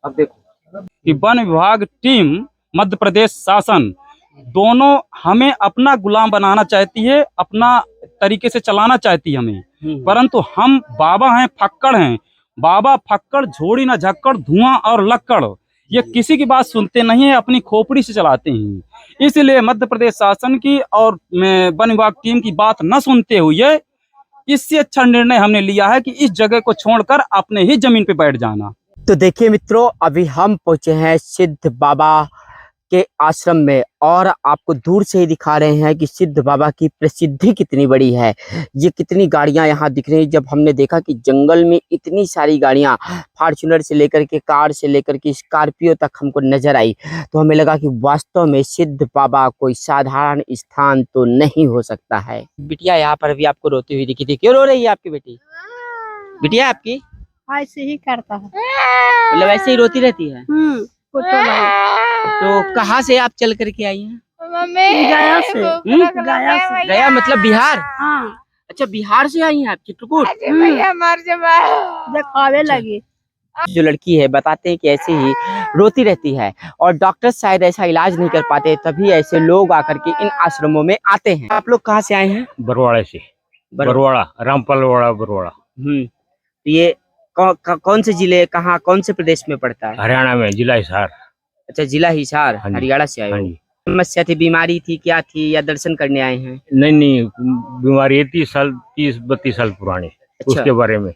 अब देखो कि वन विभाग टीम, मध्य प्रदेश शासन दोनों हमें अपना गुलाम बनाना चाहती है, अपना तरीके से चलाना चाहती है हमें, परंतु हम बाबा हैं, फक्कड़ हैं। बाबा फक्कड़, झोड़ी न झक्कड़, धुआं और लक्कड़, ये किसी की बात सुनते नहीं है, अपनी खोपड़ी से चलाते हैं। इसलिए मध्य प्रदेश शासन की और वन विभाग टीम की बात न सुनते हुए इससे अच्छा निर्णय हमने लिया है कि इस जगह को छोड़कर अपने ही जमीन पे बैठ जाना। तो देखिए मित्रों, अभी हम पहुंचे हैं सिद्ध बाबा के आश्रम में और आपको दूर से ही दिखा रहे हैं कि सिद्ध बाबा की प्रसिद्धि कितनी बड़ी है। ये कितनी गाड़ियां यहाँ दिख रही हैं। जब हमने देखा कि जंगल में इतनी सारी गाड़ियां, फॉर्च्यूनर से लेकर के कार से लेकर के स्कॉर्पियो तक हमको नजर आई, तो हमें लगा कि वास्तव में सिद्ध बाबा कोई साधारण स्थान तो नहीं हो सकता है। बिटिया यहाँ पर भी आपको रोती हुई दिखी थी, क्यों रो रही है आपकी बेटी? बिटिया आपकी ऐसे ही करता है, मतलब ऐसे ही रोती रहती है? कुछ नहीं। तो कहाँ से आप चल करके आई हैं? गया से। गया से। गया मतलब बिहार? हाँ। अच्छा, बिहार से आई हैं आप चित्रकूट? दिखावे लगी। जो लड़की है बताते हैं कि ऐसे ही रोती रहती है और डॉक्टर शायद ऐसा इलाज नहीं कर पाते, तभी ऐसे लोग आकर के इन आश्रमों में आते हैं। आप लोग कहाँ से आए हैं? बरवाड़ा से। बरवाड़ा, रामपालवाड़ा, बरवाड़ा। तो ये कौन से जिले, कहाँ, कौन से प्रदेश में पड़ता है? हरियाणा में, जिला हिसार। अच्छा, जिला हिसार, हरियाणा से आए हो। समस्या थी, बीमारी थी, क्या थी, या दर्शन करने आए हैं? नहीं, बीमारी है 30-32 साल पुरानी। अच्छा। उसके बारे में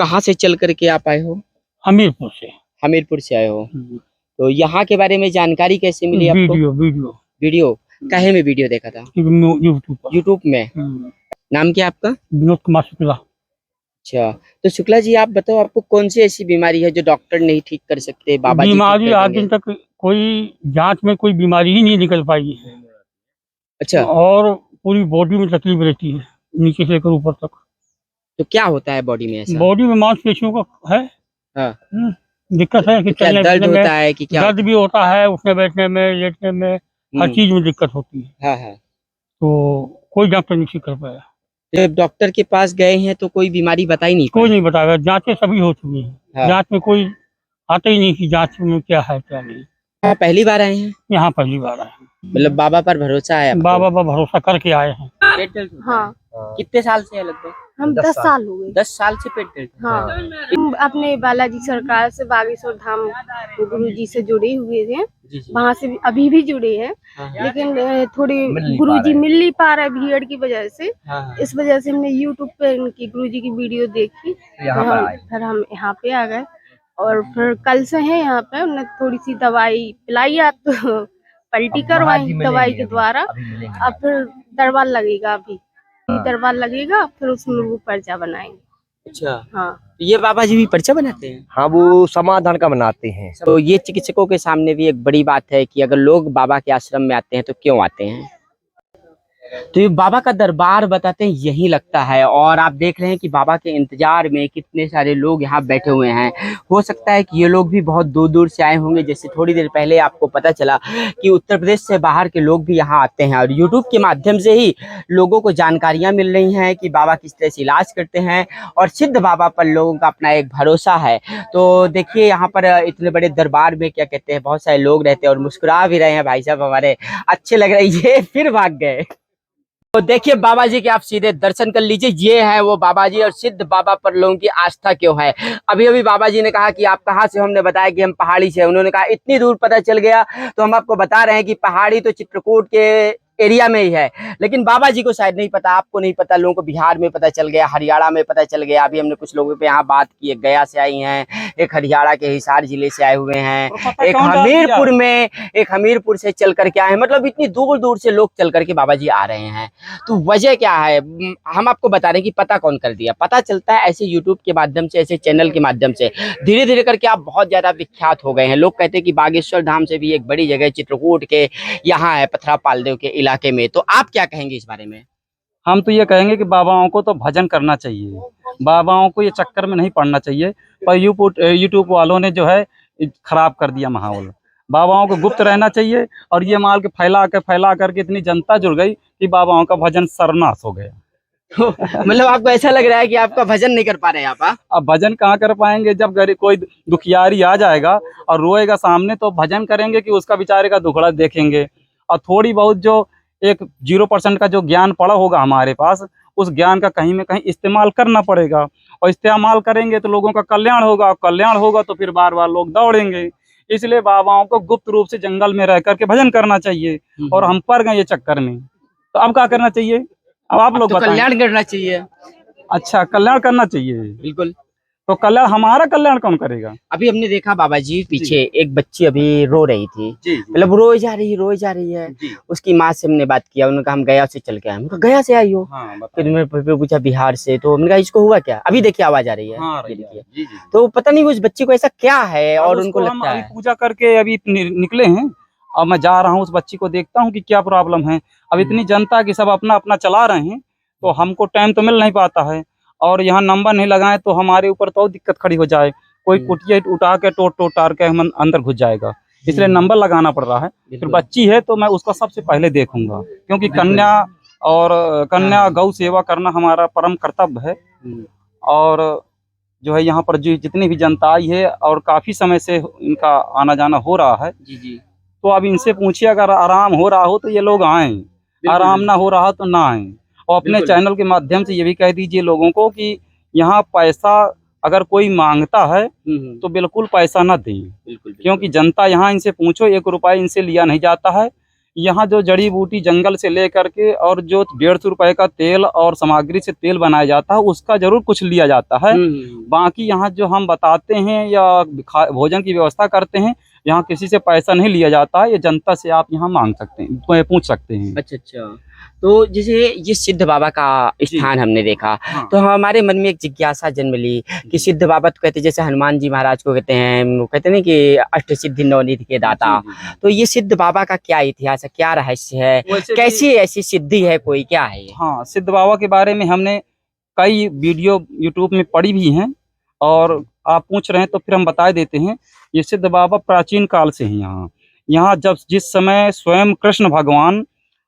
कहाँ से चल करके आप आए हो? हमीरपुर से। हमीरपुर से आए हो। तो यहाँ के बारे में जानकारी कैसे मिली आपको? वीडियो कहे में वीडियो देखा था? यूट्यूब में। नाम क्या आपका? विनोद कुमार शुक्ला। अच्छा, तो शुक्ला जी आप बताओ, आपको कौन सी ऐसी बीमारी है जो डॉक्टर नहीं ठीक कर सकते? बाबा जी बीमारी आज दिन तक कोई जांच में कोई बीमारी ही नहीं निकल पाई है। अच्छा। और पूरी बॉडी में तकलीफ रहती है, नीचे से लेकर ऊपर तक। तो क्या होता है बॉडी में ऐसा? बॉडी में मांसपेशियों का है। हाँ। दिक्कत है कि क्या दर्द होता है कि क्या? दर्द भी होता है, उठने बैठने में, लेटने में, हर चीज में दिक्कत होती है। हाँ हाँ। तो कोई डॉक्टर नहीं ठीक कर पाया। जब डॉक्टर के पास गए हैं तो कोई बीमारी बताई नहीं? कोई नहीं बताया, जांचें सभी हो चुकी हैं। हाँ। जांच में कोई आता ही नहीं कि जांच में क्या है क्या नहीं। पहली बार आए हैं? यहाँ पहली बार आए हैं। मतलब बाबा पर भरोसा है आपको? बाबा पर भरोसा करके आए हैं। पेट दर्द? हाँ। कितने साल से है लगभग? हम 10 साल हो गए। 10 साल से पेट दर्द? हाँ। हम अपने बालाजी सरकार से बागेश्वर धाम गुरु जी से जुड़े हुए थे, वहाँ से अभी भी जुड़े हैं। लेकिन थोड़ी गुरु जी मिल नहीं पा रहे भीड़ की वजह से। इस वजह से हमने यूट्यूब पे इनकी गुरु जी की वीडियो देखी, फिर हम यहाँ पे आ गए और फिर कल से हैं यहाँ पे। उन्हें थोड़ी सी दवाई पिलाई, आप तो पलटी करवाई दवाई के द्वारा। अब फिर दरबार लगेगा, अभी दरबार लगेगा, फिर उसमें वो पर्चा बनाएंगे। अच्छा। हाँ। तो ये बाबा जी भी पर्चा बनाते हैं? हाँ, वो समाधान का बनाते हैं। तो ये चिकित्सकों के सामने भी एक बड़ी बात है कि अगर लोग बाबा के आश्रम में आते हैं तो क्यों आते हैं। तो ये बाबा का दरबार बताते हैं यही लगता है, और आप देख रहे हैं कि बाबा के इंतजार में कितने सारे लोग यहाँ बैठे हुए हैं। हो सकता है कि ये लोग भी बहुत दूर दूर से आए होंगे। जैसे थोड़ी देर पहले आपको पता चला कि उत्तर प्रदेश से बाहर के लोग भी यहाँ आते हैं, और यूट्यूब के माध्यम से ही लोगों को जानकारियाँ मिल रही हैं कि बाबा किस तरह से इलाज करते हैं, और सिद्ध बाबा पर लोगों का अपना एक भरोसा है। तो देखिए यहाँ पर इतने बड़े दरबार में क्या कहते हैं, बहुत सारे लोग रहते हैं और मुस्कुरा भी रहे हैं। भाई साहब हमारे अच्छे लग रहे हैं, ये फिर भाग गए। तो देखिए बाबा जी के आप सीधे दर्शन कर लीजिए। ये है वो बाबा जी, और सिद्ध बाबा पर लोगों की आस्था क्यों है। अभी अभी बाबा जी ने कहा कि आप कहाँ से, हमने बताया कि हम पहाड़ी से। उन्होंने कहा इतनी दूर पता चल गया, तो हम आपको बता रहे हैं कि पहाड़ी तो चित्रकूट के एरिया में ही है, लेकिन बाबा जी को शायद नहीं पता, आपको नहीं पता, लोगों को बिहार में पता चल गया, हरियाणा में पता चल गया। अभी हमने कुछ लोगों पे यहाँ बात की, एक गया से आई हैं, एक हरियाणा के हिसार जिले से आए हुए हैं, एक हमीरपुर से चल करके आए हैं। मतलब इतनी दूर दूर से लोग चल करके बाबा जी आ रहे हैं। तो वजह क्या है, हम आपको बता रहे हैं कि पता कौन कर दिया। पता चलता है ऐसे यूट्यूब के माध्यम से, ऐसे चैनल के माध्यम से। धीरे धीरे करके आप बहुत ज्यादा विख्यात हो गए हैं। लोग कहते हैं कि बागेश्वर धाम से भी एक बड़ी जगह चित्रकूट के यहाँ है, पथरा पालदेव के इलाके में। तो आप क्या कहेंगे इस बारे में? हम तो ये कहेंगे कि बाबाओं को तो भजन करना चाहिए, बाबाओं को ये चक्कर में नहीं पड़ना चाहिए। पर यूट्यूब वालों ने जो है खराब कर दिया माहौल। बाबाओं को गुप्त रहना चाहिए, और ये माल के फैला करके इतनी जनता जुड़ गई कि बाबाओं का भजन सर्वनाश हो गया। तो मतलब आपको ऐसा लग रहा है कि आपका भजन नहीं कर पा रहे हैं आप? हाँ? अब भजन कहाँ कर पाएंगे जब गरीब कोई दुखियारी आ जाएगा और रोएगा सामने, तो भजन करेंगे कि उसका बेचारे का दुखड़ा देखेंगे। और थोड़ी बहुत जो एक 0% का जो ज्ञान पड़ा होगा हमारे पास, उस ज्ञान का कहीं में कहीं इस्तेमाल करना पड़ेगा, और इस्तेमाल करेंगे तो लोगों का कल्याण होगा, और कल्याण होगा तो फिर बार बार लोग दौड़ेंगे। इसलिए बाबाओं को गुप्त रूप से जंगल में रह करके भजन करना चाहिए, और हम पड़ गए ये चक्कर में। तो अब क्या करना चाहिए, अब आप लोग तो बताएं। कल्याण करना चाहिए। अच्छा, कल्याण करना चाहिए। बिल्कुल। तो कल्याण, हमारा कल्याण कौन करेगा? अभी हमने देखा बाबा जी पीछे एक बच्ची अभी रो रही थी, जी मतलब रोई जा रही है। जी। उसकी माँ से हमने बात किया, उन्होंने कहा हम गया से चल के आए। हमने कहा गया से आई हो? हाँ, फिर मैंने पूछा बिहार से, तो हमने कहा इसको हुआ क्या? अभी देखिए आवाज आ रही है। हाँ, ये देखिए। जी जी। तो पता नहीं उस बच्ची को ऐसा क्या है, अब और उसको उनको हम लगता अभी है। पूजा करके अभी निकले हैं, अब मैं जा रहा हूँ उस बच्ची को देखता हूँ कि क्या प्रॉब्लम है। अब इतनी जनता की सब अपना अपना चला रहे हैं, तो हमको टाइम तो मिल नहीं पाता है, और यहाँ नंबर नहीं लगाए तो हमारे ऊपर तो और दिक्कत खड़ी हो जाए। कोई कुटिया उठा के टोट टार के हम अंदर घुस जाएगा, इसलिए नंबर लगाना पड़ रहा है। फिर बच्ची है तो मैं उसका सबसे पहले देखूंगा, क्योंकि कन्या गौ सेवा करना हमारा परम कर्तव्य है। और जो है यहाँ पर जो जितनी भी जनता आई है, और काफी समय से इनका आना जाना हो रहा है, जी जी। तो अब इनसे पूछिए, अगर आराम हो रहा हो तो ये लोग आए, आराम ना हो रहा तो ना आए। और अपने बिल्कुल। चैनल के माध्यम से ये भी कह दीजिए लोगों को कि यहाँ पैसा अगर कोई मांगता है तो बिल्कुल पैसा ना दें, बिल्कुल। क्योंकि जनता यहाँ इनसे पूछो, 1 रुपया इनसे लिया नहीं जाता है। यहाँ जो जड़ी बूटी जंगल से ले करके, और जो 150 रुपए का तेल और सामग्री से तेल बनाया जाता है, उसका जरूर कुछ लिया जाता है। बाकी यहाँ जो हम बताते हैं या भोजन की व्यवस्था करते हैं, यहाँ किसी से पैसा नहीं लिया जाता है। ये जनता से आप यहाँ मांग सकते हैं, पूछ सकते हैं। अच्छा अच्छा। तो जैसे ये सिद्ध बाबा का स्थान हमने देखा, हाँ। तो हमारे मन में एक जिज्ञासा जन्म ली कि सिद्ध बाबा तो कहते हैं, जैसे हनुमान जी महाराज को कहते हैं, वो कहते हैं ना कि अष्ट सिद्धि नवनिधि के दाता। तो ये सिद्ध बाबा का क्या इतिहास है, क्या रहस्य है, कैसी ऐसी सिद्धि है, कोई क्या है ये? हाँ, सिद्ध बाबा के बारे में हमने कई वीडियो यूट्यूब में पढ़ी भी हैं, और आप पूछ रहे हैं तो फिर हम बता देते हैं। ये सिद्ध बाबा प्राचीन काल से हैं यहाँ जब जिस समय स्वयं कृष्ण भगवान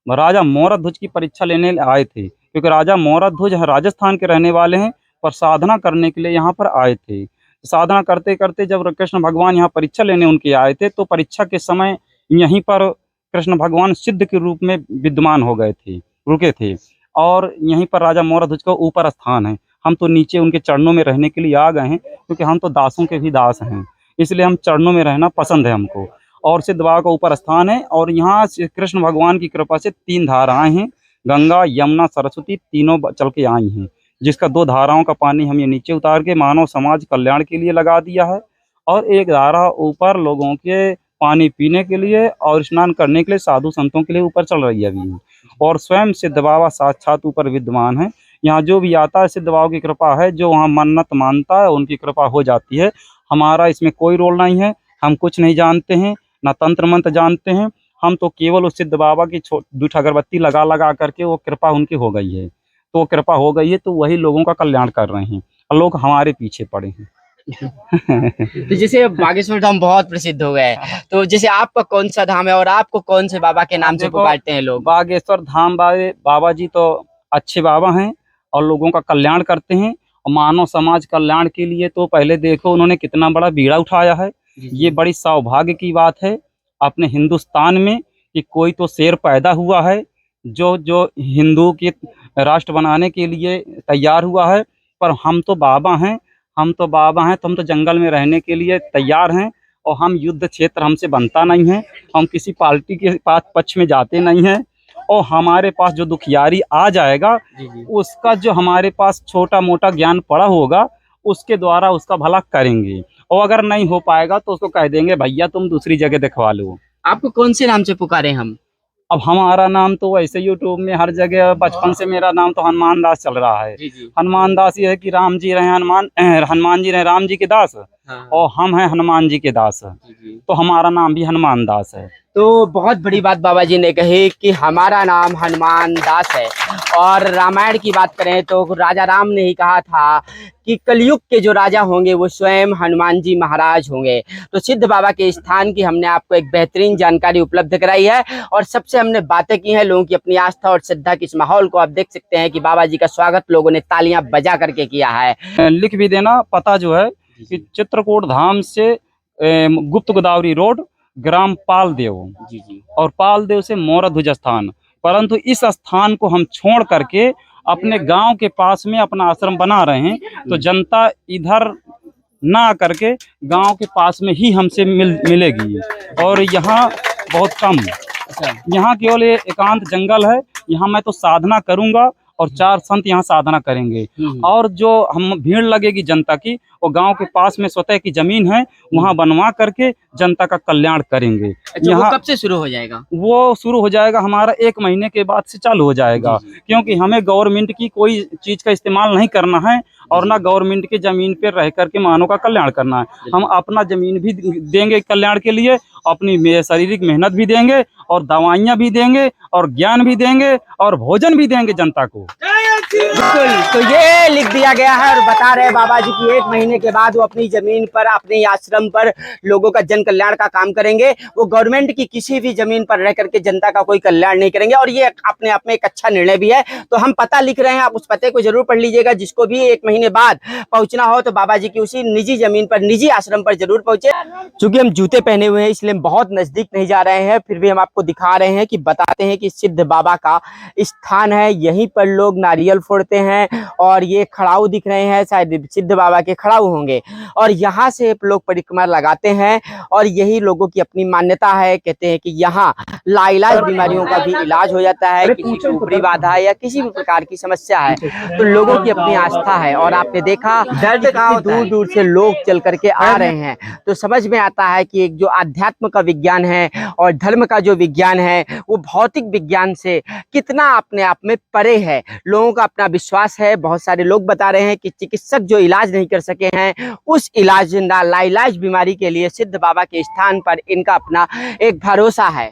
राजा मोरध्वज की परीक्षा लेने आए थे, क्योंकि राजा मोरध्वज राजस्थान के रहने वाले हैं, पर साधना करने के लिए यहाँ पर आए थे। साधना करते करते जब कृष्ण भगवान यहाँ परीक्षा लेने उनके आए थे, तो परीक्षा के समय यहीं पर कृष्ण भगवान सिद्ध के रूप में विद्यमान हो गए थे, रुके थे। और यहीं पर राजा मोरध्वज का ऊपर स्थान है। हम तो नीचे उनके चरणों में रहने के लिए आ गए हैं, क्योंकि हम तो दासों के भी दास हैं, इसलिए हम चरणों में रहना पसंद है हमको। और सिद्ध बाबा का ऊपर स्थान है, और यहाँ कृष्ण भगवान की कृपा से 3 धाराएं हैं, गंगा यमुना सरस्वती, तीनों चल के आई हैं, जिसका 2 धाराओं का पानी हम ये नीचे उतार के मानव समाज कल्याण के लिए लगा दिया है, और एक धारा ऊपर लोगों के पानी पीने के लिए और स्नान करने के लिए, साधु संतों के लिए ऊपर चल रही है अभी। और स्वयं सिद्ध बाबा साक्षात ऊपर विद्यमान है। यहाँ जो भी आता है सिद्ध बाबा की कृपा है, जो वहाँ मन्नत मानता है उनकी कृपा हो जाती है। हमारा इसमें कोई रोल नहीं है, हम कुछ नहीं जानते हैं, ना तंत्र मंत्र जानते हैं। हम तो केवल उस सिद्ध बाबा की दूठ अगरबत्ती लगा लगा करके वो कृपा उनकी हो गई है, तो वो कृपा हो गई है, तो वही लोगों का कल्याण कर रहे हैं, और लोग हमारे पीछे पड़े हैं। तो जैसे बागेश्वर धाम बहुत प्रसिद्ध हो गए, तो जैसे आपका कौन सा धाम है, और आपको कौन से बाबा के नाम से पुकारते हैं लोग? बागेश्वर धाम बाबा जी तो अच्छे बाबा हैं, और लोगों का कल्याण करते हैं, और मानव समाज कल्याण के लिए तो पहले देखो उन्होंने कितना बड़ा बीड़ा उठाया है। ये बड़ी सौभाग्य की बात है अपने हिंदुस्तान में कि कोई तो शेर पैदा हुआ है जो जो हिंदू के राष्ट्र बनाने के लिए तैयार हुआ है। पर हम तो बाबा हैं, तो हम तो जंगल में रहने के लिए तैयार हैं, और हम युद्ध क्षेत्र हमसे बनता नहीं है, हम किसी पार्टी के पास पक्ष में जाते नहीं हैं, और हमारे पास जो दुखियारी आ जाएगा उसका जो हमारे पास छोटा मोटा ज्ञान पड़ा होगा उसके द्वारा उसका भला करेंगे, और अगर नहीं हो पाएगा तो उसको कह देंगे भैया तुम दूसरी जगह दिखवा लो। आपको कौन से नाम से पुकारे हम? अब हमारा नाम तो वैसे यूट्यूब में हर जगह बचपन से मेरा नाम तो हनुमान दास चल रहा है। जी जी। हनुमान दास ये है कि राम जी रहे हनुमान जी रहे राम जी के दास, और हम हैं हनुमान जी के दास, तो हमारा नाम भी हनुमान दास है। तो बहुत बड़ी बात बाबा जी ने कही कि हमारा नाम हनुमान दास है। और रामायण की बात करें तो राजा राम ने ही कहा था कि कलयुग के जो राजा होंगे वो स्वयं हनुमान जी महाराज होंगे। तो सिद्ध बाबा के स्थान की हमने आपको एक बेहतरीन जानकारी उपलब्ध कराई है और सबसे हमने बातें की हैं लोगों की अपनी आस्था और श्रद्धा के इस माहौल को आप देख सकते हैं कि बाबा जी का स्वागत लोगों ने तालियां बजा करके किया है। लिख भी देना पता जो है कि चित्रकूट धाम से गुप्त गोदावरी रोड, ग्राम पालदेव, और पालदेव से मोरध्वज स्थान। परंतु इस स्थान को हम छोड़ करके अपने गांव के पास में अपना आश्रम बना रहे हैं, तो जनता इधर ना करके गांव के पास में ही हमसे मिलेगी। और यहाँ बहुत कम, यहाँ केवल ये एकांत जंगल है, यहाँ मैं तो साधना करूंगा और 4 संत यहाँ साधना करेंगे। और जो हम भीड़ लगेगी जनता की, वो गांव के पास में स्वतः की जमीन है, वहाँ बनवा करके जनता का कल्याण करेंगे। यहाँ कब से शुरू हो जाएगा? वो शुरू हो जाएगा हमारा 1 महीने के बाद से चालू हो जाएगा, क्योंकि हमें गवर्नमेंट की कोई चीज का इस्तेमाल नहीं करना है और ना गवर्नमेंट के जमीन पर रह करके मानव का कल्याण करना है। हम अपना जमीन भी देंगे कल्याण के लिए, अपनी शारीरिक मेहनत भी देंगे और दवाइयाँ भी देंगे और ज्ञान भी देंगे और भोजन भी देंगे जनता को। बिल्कुल, तो ये लिख दिया गया है और बता रहे बाबा जी की 1 महीने के बाद वो अपनी जमीन पर, अपने आश्रम पर लोगों का जन कल्याण का काम करेंगे। वो गवर्नमेंट की किसी भी जमीन पर रह करके जनता का कोई कल्याण नहीं करेंगे और ये अपने आप में एक अच्छा निर्णय भी है। तो हम पता लिख रहे हैं, आप उस पते को जरूर पढ़ लीजिएगा। जिसको भी 1 महीने बाद पहुंचना हो तो बाबा जी की उसी निजी जमीन पर, निजी आश्रम पर जरूर पहुंचे। चूंकि हम जूते पहने हुए हैं इसलिए हम बहुत नजदीक नहीं जा रहे हैं, फिर भी हम आपको दिखा रहे हैं कि बताते हैं कि सिद्ध बाबा का स्थान है। यहीं पर लोग नारियल फोड़ते हैं और ये खड़ाऊ दिख रहे हैं, शायद सिद्ध बाबा के खड़ाऊ होंगे। और यहाँ से लोग परिक्रमा लगाते हैं और यही लोगों की अपनी मान्यता है। कहते हैं कि यहाँ लाइलाज बीमारियों का भी इलाज हो जाता है, किसी की ऊपरी बाधा या किसी भी प्रकार की समस्या है तो लोगों की अपनी आस्था है। और आपने देखा दर्द का दूर दूर से लोग चल करके आ रहे हैं, तो समझ में आता है कि एक जो अध्यात्म का विज्ञान है और धर्म का जो विज्ञान है वो भौतिक विज्ञान से कितना अपने आप में परे है। लोगों का अपना विश्वास है। बहुत सारे लोग बता रहे हैं कि चिकित्सक जो इलाज नहीं कर सके हैं उस इलाज लाइलाज बीमारी के लिए सिद्ध बाबा के स्थान पर इनका अपना एक भरोसा है।